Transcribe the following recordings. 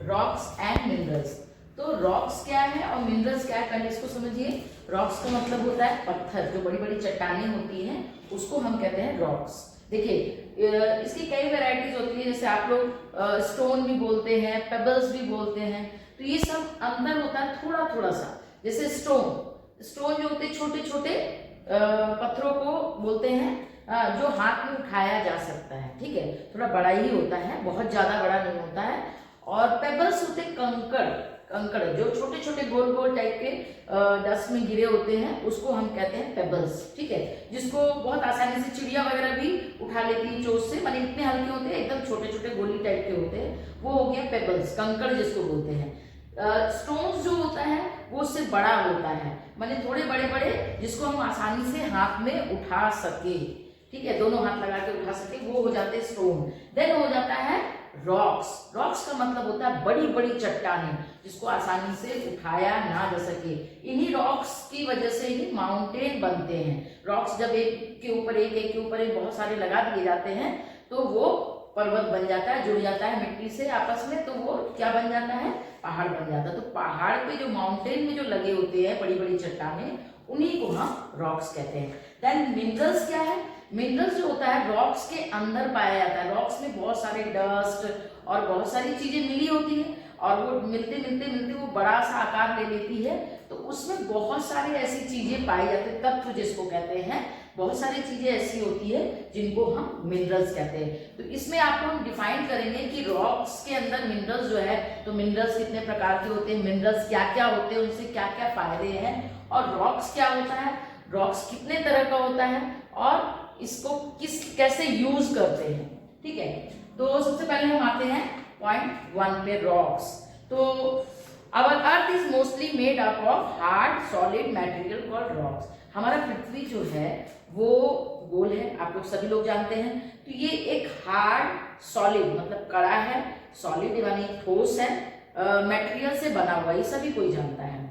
Rocks and minerals. तो rocks क्या है और मिनरल्स क्या है, पहले इसको समझिए। रॉक्स का मतलब होता है पत्थर, जो बड़ी बड़ी चट्टानें होती हैं उसको हम कहते हैं रॉक्स। देखिए इसकी कई वैरायटीज होती है, जैसे आप लोग स्टोन भी बोलते हैं, पेबल्स भी बोलते हैं। तो ये सब अंदर होता है थोड़ा थोड़ा सा। जैसे स्टोन जो होते हैं छोटे छोटे पत्थरों को बोलते हैं, जो हाथ में उठाया जा सकता है, ठीक है, थोड़ा बड़ा ही होता है, बहुत ज्यादा बड़ा नहीं होता है। और पेबल्स होते कंकड़, कंकड़ जो छोटे छोटे गोल गोल टाइप के डस्ट में गिरे होते हैं, उसको हम कहते हैं पेबल्स, ठीक है, जिसको बहुत आसानी से चिड़िया वगैरह भी उठा लेती है चोंच से, माने इतने हल्के होते हैं, एकदम छोटे छोटे गोली टाइप के होते हैं, वो हो गया पेबल्स, कंकड़ जिसको बोलते हैं। स्टोन्स जो होता है वो उससे बड़ा होता है, माने थोड़े बड़े बड़े, जिसको हम आसानी से हाथ में उठा सके, ठीक है, दोनों हाथ लगा के उठा सके, वो हो जाते हैं स्टोन। देन हो जाता है रॉक्स। रॉक्स का मतलब होता है बड़ी बड़ी चट्टानें, जिसको आसानी से उठाया ना जा सके। इन्हीं रॉक्स की वजह से ही माउंटेन बनते हैं। रॉक्स जब एक के ऊपर एक, एक के ऊपर एक बहुत सारे लगा दिए जाते हैं, तो वो पर्वत बन जाता है, जुड़ जाता है मिट्टी से आपस में, तो वो क्या बन जाता है, पहाड़ बन जाता है। तो पहाड़ पे जो माउंटेन में जो लगे होते हैं बड़ी बड़ी चट्टानें, उन्हीं को हम रॉक्स कहते हैं। देन मिनरल्स क्या है, मिनरल्स जो होता है रॉक्स के अंदर पाया जाता है। रॉक्स में बहुत सारे डस्ट और बहुत सारी चीजें मिली होती हैं, और वो मिलते मिलते मिलते वो बड़ा सा आकार ले लेती है, तो उसमें बहुत सारी ऐसी चीजें पाई जाती है, तत्व जिसको कहते हैं, बहुत सारी चीजें ऐसी होती है जिनको हम मिनरल्स कहते हैं। तो इसमें आपको हम डिफाइन करेंगे कि रॉक्स के अंदर मिनरल्स जो है, तो मिनरल्स कितने प्रकार के होते हैं, मिनरल्स क्या क्या होते हैं, उनसे क्या क्या फायदे हैं, और रॉक्स क्या होता है, रॉक्स कितने तरह का होता है, और इसको कैसे यूज करते हैं, ठीक है। तो सबसे पहले हम आते हैं पॉइंट 1 पे, रॉक्स। तो our earth is mostly made up of hard solid material called rocks. हमारा पृथ्वी जो है वो गोल है, आप लोग सभी लोग जानते हैं। तो ये एक हार्ड सॉलिड मतलब कड़ा है, सॉलिड यानी ठोस है, मटेरियल से बना हुआ, ये सभी कोई जानता है,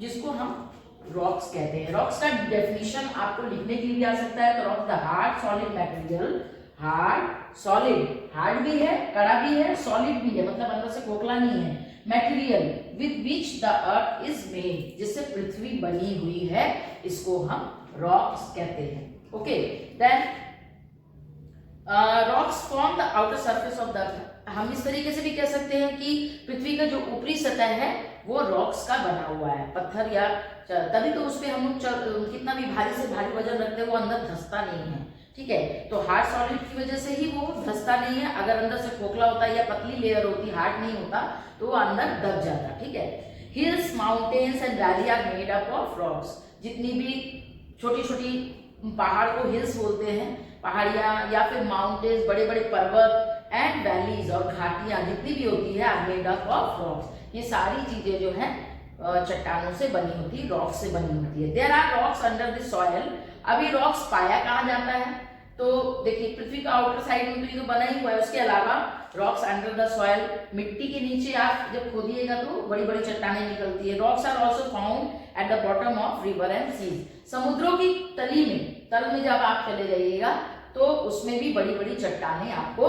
जिसको हम रॉक्स कहते हैं। रॉक्स का डेफिनेशन आपको लिखने के लिए आ सकता है, तो rocks the hard solid material, hard solid, hard भी है, कड़ा भी है, सॉलिड भी है, मतलब अंदर से खोखला नहीं है, material with which the earth is made, जिससे पृथ्वी बनी हुई है, इसको हम रॉक्स कहते हैं। Okay, then rocks form the outer surface of the earth. हम इस तरीके से भी कह सकते हैं कि पृथ्वी का जो ऊपरी सतह है वो रॉक्स का बना हुआ है, पत्थर या तभी तो उस पर हम कितना भी भारी से भारी वजन रखते हैं वो अंदर धंसता नहीं है, ठीक है। तो हार्ड सॉलिड की वजह से ही वो धंसता नहीं है। अगर अंदर से खोखला होता है या पतली लेयर होती, हार्ड नहीं होता, तो वो अंदर दब जाता, ठीक है। Hills, mountains and valley are made up of rocks. जितनी भी छोटी छोटी पहाड़ को हिल्स बोलते हैं, पहाड़ियां या फिर माउंटेन्स, बड़े बड़े पर्वत एंड वैलीज और घाटियां जितनी भी होती है are made up of rocks. ये सारी चीजें जो है चट्टानों से बनी होती है, रॉक्स से बनी होती है। There are rocks under the soil. अब ये रॉक्स पाया कहाँ जाता है, तो देखिए पृथ्वी का आउटर साइड में तो ये तो बना ही हुआ है, उसके अलावा रॉक्स अंडर द सॉइल, मिट्टी के नीचे आप जब खोदिएगा तो बड़ी बड़ी चट्टानें निकलती है। Rocks are also found at the bottom of river and seas. समुद्रों की तली में, तल में जब आप चले जाइएगा तो उसमें भी बड़ी बड़ी चट्टानें आपको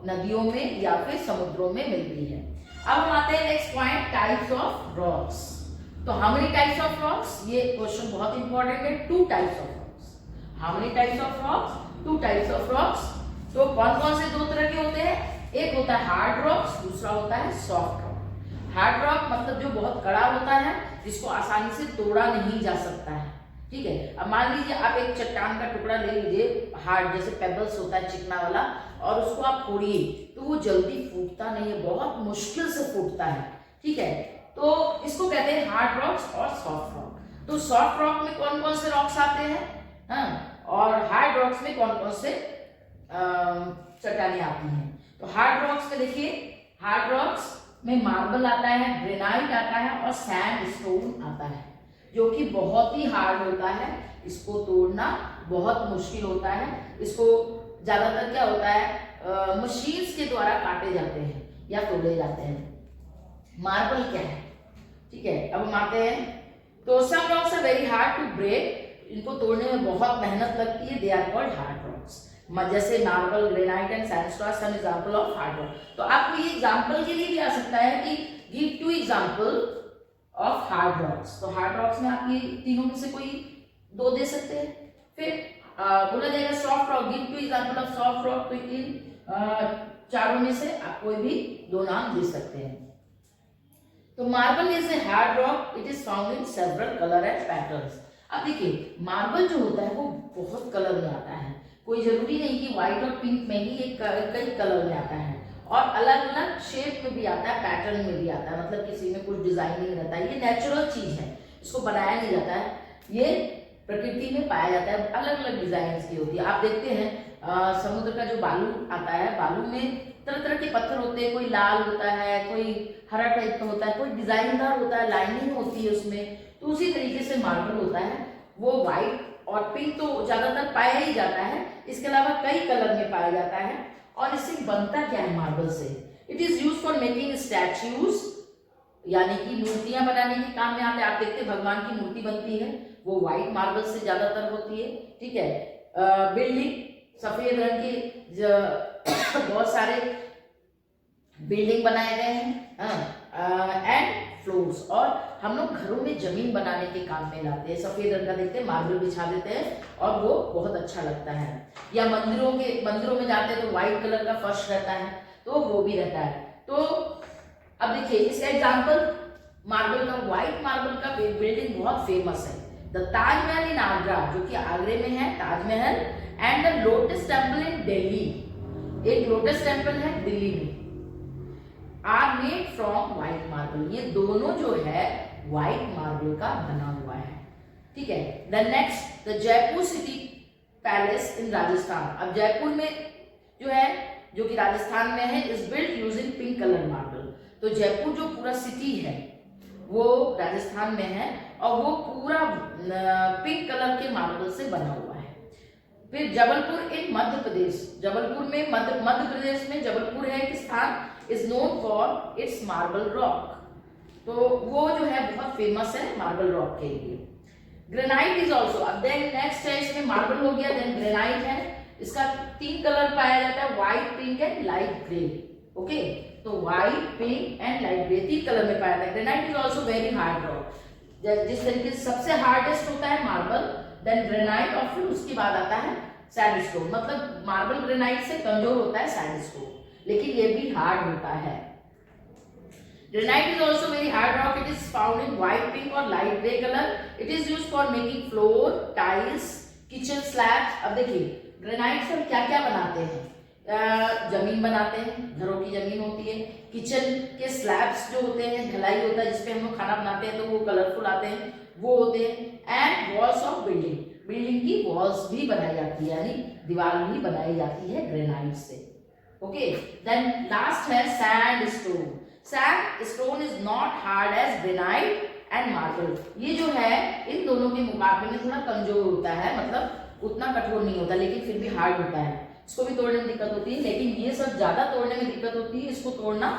नदियों में या फिर समुद्रों में मिलती है। अब हम आते हैं next point, types of rocks. तो how many types of rocks, ये क्वेश्चन बहुत इंपॉर्टेंट है। 2 types of rocks. How many types of rocks, 2 types of rocks. तो कौन कौन से 2 तरह के होते हैं, एक होता है हार्ड रॉक्स, दूसरा होता है सॉफ्ट रॉक। हार्ड रॉक मतलब जो बहुत कड़ा होता है, जिसको आसानी से तोड़ा नहीं जा सकता है, ठीक है। अब मान लीजिए आप एक चट्टान का टुकड़ा ले लीजिए, हार्ड जैसे पेबल्स होता है चिकना वाला, और उसको आप फोड़िए तो वो जल्दी फूटता नहीं है, बहुत मुश्किल से फूटता है, ठीक है। तो इसको कहते हैं हार्ड रॉक्स और सॉफ्ट रॉक। तो सॉफ्ट रॉक में कौन कौन से रॉक्स आते हैं, हाँ, और हार्ड रॉक्स में कौन कौन से चट्टानें आती हैं। तो हार्ड रॉक्स में देखिए, हार्ड रॉक्स में मार्बल आता है, ग्रेनाइट आता है और सैंडस्टोन आता है, जो कि बहुत ही हार्ड होता है, इसको तोड़ना बहुत मुश्किल होता है। इसको ज्यादातर क्या होता है, मशीन्स के द्वारा काटे जाते हैं या तोड़े जाते हैं। मार्बल क्या है, ठीक है। अब हम आते हैं, तो some rocks are very hard to break, इनको तोड़ने में बहुत मेहनत लगती है, they are called hard rocks. जैसे marble, granite and sandstone some example of hard rock. तो आपको ये एग्जांपल के लिए भी आ सकता है कि give 2 example of hard rocks. तो हार्ड रॉक्स में आप ये तीनों में से कोई 2 दे सकते हैं। फिर बोला जाएगा soft rock, give 2 example of soft rock. तो इन चारों में से आप कोई भी 2 नाम दे सकते हैं। तो marble is a hard rock, it is found in several colour and patterns. अब देखिए मार्बल जो होता है वो बहुत कलर में आता है, कोई जरूरी नहीं कि व्हाइट और पिंक में ही एक कई कलर में आता है, और अलग अलग शेप में भी आता है, पैटर्न में भी आता है। मतलब किसी में कुछ डिजाइनिंग रहता है, ये नेचुरल चीज है, इसको बनाया नहीं जाता है, ये प्रकृति में पाया जाता है, अलग अलग डिजाइन की होती है। आप देखते हैं समुद्र का जो बालू आता है, बालू में तरह तरह के पत्थर होते हैं, कोई लाल होता है, कोई हरा टाइप का होता है, कोई डिजाइनदार होता है, लाइनिंग होती है उसमें। तो उसी तरीके से मार्बल होता है, वो व्हाइट और पिंक तो ज्यादातर पाया ही जाता है, इसके अलावा कई कलर में पाया जाता है। और इससे बनता क्या है मार्बल से? It is use for making statues, यानी कि मूर्तियां बनाने के काम में आता है। आप देखते हैं भगवान की मूर्ति बनती है वो व्हाइट मार्बल से ज्यादातर होती है, ठीक है। बिल्डिंग, सफेद रंग के बहुत सारे बिल्डिंग बनाए गए हैं, एंड फ्लोर्स, और हम लोग घरों में जमीन बनाने के काम में लाते हैं। सफेद रंग का देखते हैं, मार्बल बिछा देते हैं और वो बहुत अच्छा लगता है। या मंदिरों में जाते हैं तो व्हाइट कलर का फर्श रहता है, तो वो भी रहता है। तो अब देखिए इसका एग्जांपल मार्बल का, व्हाइट मार्बल का बिल्डिंग बहुत फेमस है, द ताजमहल इन आगरा, जो कि आगरे में है Taj Mahal, and the lotus temple in Delhi, एक लोटस टेम्पल है दिल्ली में, are made from white marble. ये दोनों जो है व्हाइट मार्बल का बना हुआ है, ठीक है। The next, the Jaipur city palace in Rajasthan. अब जयपुर में जो है, जो कि राजस्थान में है, is built using pink colour marble. तो जयपुर जो पूरा सिटी है वो राजस्थान में है और वो पूरा पिंक कलर के मार्बल से बना हुआ है। फिर जबलपुर इन मध्य प्रदेश, जबलपुर में मध्य प्रदेश में जबलपुर है एक स्थान, is known for its marble rock. तो वो जो है बहुत फेमस है मार्बल रॉक के लिए। ग्रेनाइट इज ऑल्सो, अब देन नेक्स्ट है, इसमें मार्बल हो गया, देन ग्रेनाइट है। इसका 3 कलर पाया जाता है, white, pink and light grey. Okay, तो white, pink and light grey 3 colour में पाया जाता है। Granite is also very hard rock, जिस तरीके से सबसे हार्डेस्ट होता है मार्बल, देन ग्रेनाइट, और फिर उसके बाद आता है सैंडस्टोन। मतलब मार्बल ग्रेनाइट से कमजोर होता है सैंडस्टोन, लेकिन ये भी हार्ड होता है। Granite is also very hard rock. It is found in white, pink और light gray color. It is used for making floor, tiles, kitchen slabs. अब देखिए ग्रेनाइट से हम क्या क्या बनाते हैं? जमीन बनाते हैं, घरों की जमीन होती है, किचन के स्लैब्स जो होते हैं, ढलाई होता है जिसपे हम लोग खाना बनाते हैं, तो वो कलरफुल आते हैं, वो होते हैं। And walls of building, building की वॉल्स भी बनाई जाती है, यानी दीवार भी बनाई जाती है ग्रेनाइट से। ओके, देन लास्ट है sandstone. Sandstone is not hard as granite and marble. ये जो है इन दोनों के मुकाबले में थोड़ा कमजोर होता है, मतलब उतना कठोर नहीं होता, लेकिन फिर भी हार्ड होता है। इसको भी तोड़ने में दिक्कत होती है, लेकिन ये सब ज्यादा तोड़ने में दिक्कत होती है, इसको तोड़ना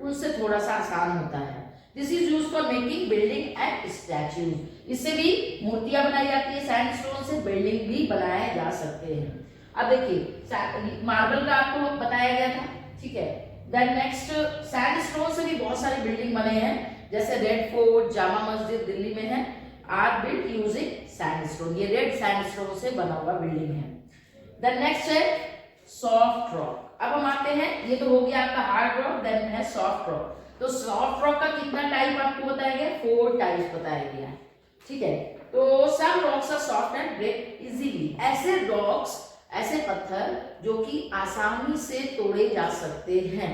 उनसे थोड़ा सा आसान होता है। This is used for making building and statues. इससे भी मूर्तियां बनाई जाती है, सैंडस्टोन से बिल्डिंग भी बनाए जा सकते हैं। अब देखिए मार्बल का आपको बताया गया था, ठीक है। देन नेक्स्ट, सैंडस्टोन से भी बहुत सारे बिल्डिंग बने हैं, जैसे रेड फोर्ट, जामा मस्जिद दिल्ली में है, आर बिल्ट यूजिंग सैंडस्टोन। ये रेड सैंडस्टोन से बना हुआ बिल्डिंग है। देन नेक्स्ट है सॉफ्ट रॉक। अब हम आते हैं, ये तो हो गया आपका हार्ड रॉक, देन है सॉफ्ट रॉक। तो सॉफ्ट रॉक का कितना टाइप आपको बताया गया? 4 टाइप बताया गया है, ठीक है। तो some rocks are soft and break easily. ऐसे रॉक्स, ऐसे पत्थर जो कि आसानी से तोड़े जा सकते हैं,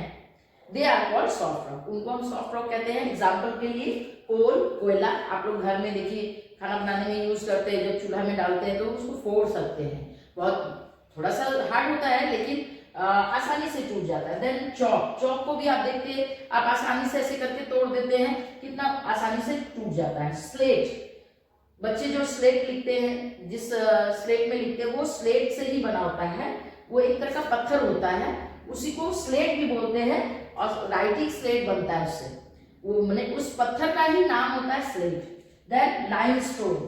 they are called soft rock, उनको हम सॉफ्ट रॉक कहते हैं। एग्जाम्पल के लिए कोल, कोयला, आप लोग घर में देखिए खाना बनाने में यूज करते हैं, जब चूल्हा में डालते हैं तो उसको फोड़ सकते हैं, बहुत थोड़ा सा हार्ड होता है लेकिन आसानी से टूट जाता है। देन चौक, चौक को भी आप देखते हैं, आप आसानी से ऐसे करके तोड़ देते हैं, कितना आसानी से टूट जाता है। स्लेट, बच्चे जो स्लेट लिखते हैं, जिस स्लेट में लिखते हैं वो स्लेट से ही बना होता है, वो एक तरह का पत्थर होता है, उसी को स्लेट भी बोलते हैं, और राइटिंग स्लेट बनता है उससे, वो मैंने उस पत्थर का ही नाम होता है स्लेट। देन लाइमस्टोन,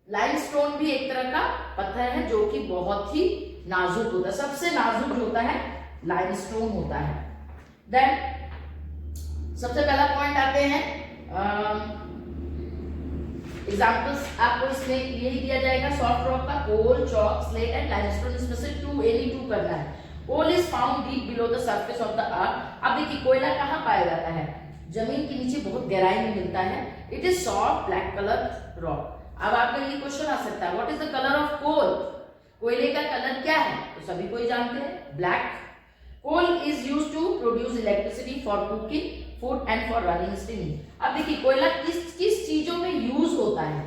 लाइमस्टोन भी एक तरह का पत्थर है जो कि बहुत ही नाजुक होता है, सबसे नाजुक जो होता है लाइमस्टोन होता है। देन सबसे पहला पॉइंट आते हैं एग्जाम्पल्स, आपको इसमें यही दिया जाएगा सॉफ्ट रॉक का, coal, chalk, slate and limestone, इसमें से एनी टू करना है। Coal is found deep below the surface of the earth. अब देखिए कोयला कहाँ पाया जाता है, जमीन के नीचे बहुत गहराई में मिलता है। It is soft black colour rock. अब आपके लिए क्वेश्चन आ सकता है, what is the colour of coal? कोयले का कलर क्या है? तो सभी कोई जानते हैं, black. Coal is used to produce electricity for cooking, food and for running steam. अब देखिए कोयला किस किस चीजों में यूज होता है,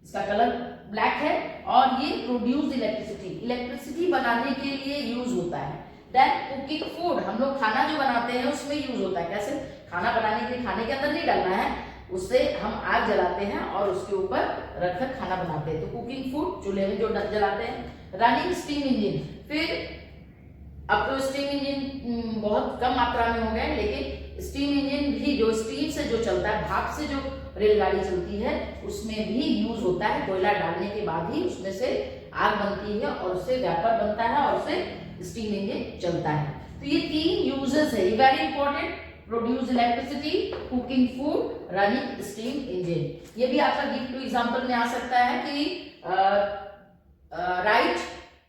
इसका कलर ब्लैक है और ये प्रोड्यूस इलेक्ट्रिसिटी बनाने के लिए यूज होता है। देन कुकिंग फूड, हम लोग खाना जो बनाते हैं उसमें यूज होता है। कैसे? खाना बनाने के लिए खाने के अंदर नहीं डालना है, उससे हम आग जलाते हैं और उसके ऊपर रखकर खाना बनाते हैं, तो कुकिंग फूड चूल्हे में जो जलाते हैं। रनिंग स्टीम इंजन, फिर अब तो स्टीम इंजन बहुत कम मात्रा में हो गए, लेकिन स्टीम इंजन भी जो स्टीम से जो चलता है, भाप से जो रेलगाड़ी चलती है, उसमें भी यूज होता है। कोयला डालने के बाद ही उसमें से आग बनती है और उससे वेपर बनता है और उससे स्टीम इंजन चलता है। तो ये 3 यूजेस है, very important, produce electricity, cooking food, running steam engine. ये भी आपका गिव टू एग्जांपल में आ सकता है कि राइट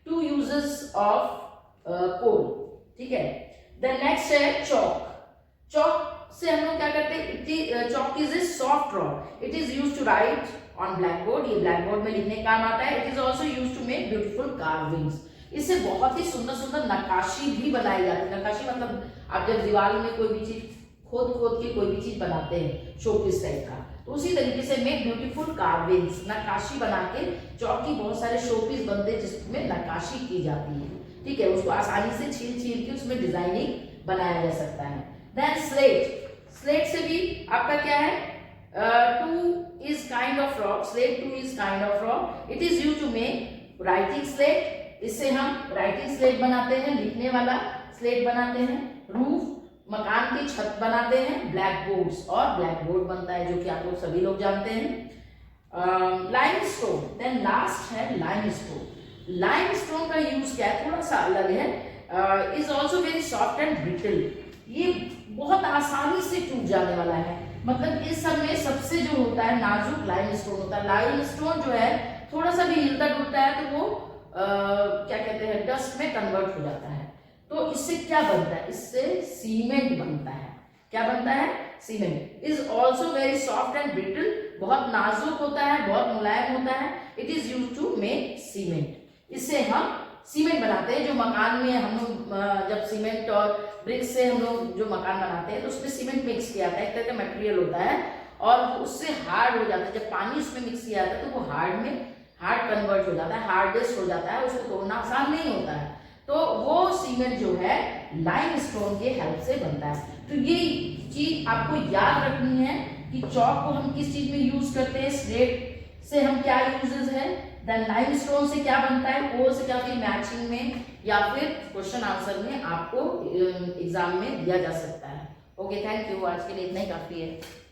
2 यूजेस ऑफ कोल, ठीक है। देन नेक्स्ट है चॉक। चॉक से हम लोग क्या करते हैं, chalk is a soft rock, it is used to write on blackboard, ये ब्लैक बोर्ड में लिखने का काम आता है। It is also used to make beautiful carvings, इससे बहुत ही सुंदर सुंदर नक्काशी भी बनाई जाती है। नक्काशी मतलब आप जब दीवार में कोई भी चीज खोद खोद के कोई भी चीज बनाते हैं शोपीस टाइप का, तो उसी तरीके से मेक ब्यूटीफुल कार्विंग्स, नक्काशी बना के चॉक की बहुत सारे शोपीस बनते हैं जिसमें नक्काशी की जाती है, ठीक है। उसको आसानी से छील छील के उसमें डिजाइनिंग बनाया जा सकता है। देन स्लेट, स्लेट से भी आपका क्या है, 2 is kind of rock, slate 2 is kind of rock, it is used to make writing slate, इससे हम राइटिंग स्लेट बनाते हैं, लिखने वाला स्लेट बनाते हैं। रूफ, मकान की छत बनाते हैं। ब्लैक बोर्ड्स, और ब्लैक बोर्ड बनता है जो कि आप लोग सभी लोग जानते हैं। लाइमस्टोन, देन लास्ट है लाइमस्टोन। लाइमस्टोन का यूज क्या है, थोड़ा सा अलग है, is also very soft and brittle, ये बहुत आसानी से टूट जाने वाला है। मतलब इस सब में सबसे जो होता है नाजुक लाइमस्टोन होता है। लाइमस्टोन जो है थोड़ा सा भी हिलता डुलता है तो वो क्या कहते हैं, डस्ट में कन्वर्ट हो जाता है। तो इससे क्या बनता है, इससे सीमेंट बनता है। क्या बनता है, cement. Is also very soft and brittle, बहुत नाजुक होता है, बहुत मुलायम होता है। It is use to make cement, इससे हम सीमेंट बनाते हैं। जो मकान में हम लोग जब सीमेंट और ब्रिक से हम लोग जो मकान बनाते हैं तो उसमें सीमेंट मिक्स किया जाता है, एक तरह का मटेरियल होता है और उससे हार्ड हो जाता है। जब पानी उसमें मिक्स किया जाता है तो वो हार्ड कन्वर्ट हो जाता है, हार्डेस्ट हो जाता है, उसको तोड़ना आसान नहीं होता है। तो वो सीमेंट जो है लाइमस्टोन के हेल्प से बनता है। तो ये चीज आपको याद रखनी है कि चॉक को हम किस चीज में यूज करते हैं, स्लेट से हम क्या यूजेस है, देन लाइमस्टोन से क्या बनता है, कोल से क्या, फिर मैचिंग में या फिर क्वेश्चन आंसर में आपको एग्जाम में दिया जा सकता है। ओके, थैंक यू, आज के लिए इतना ही काफी है।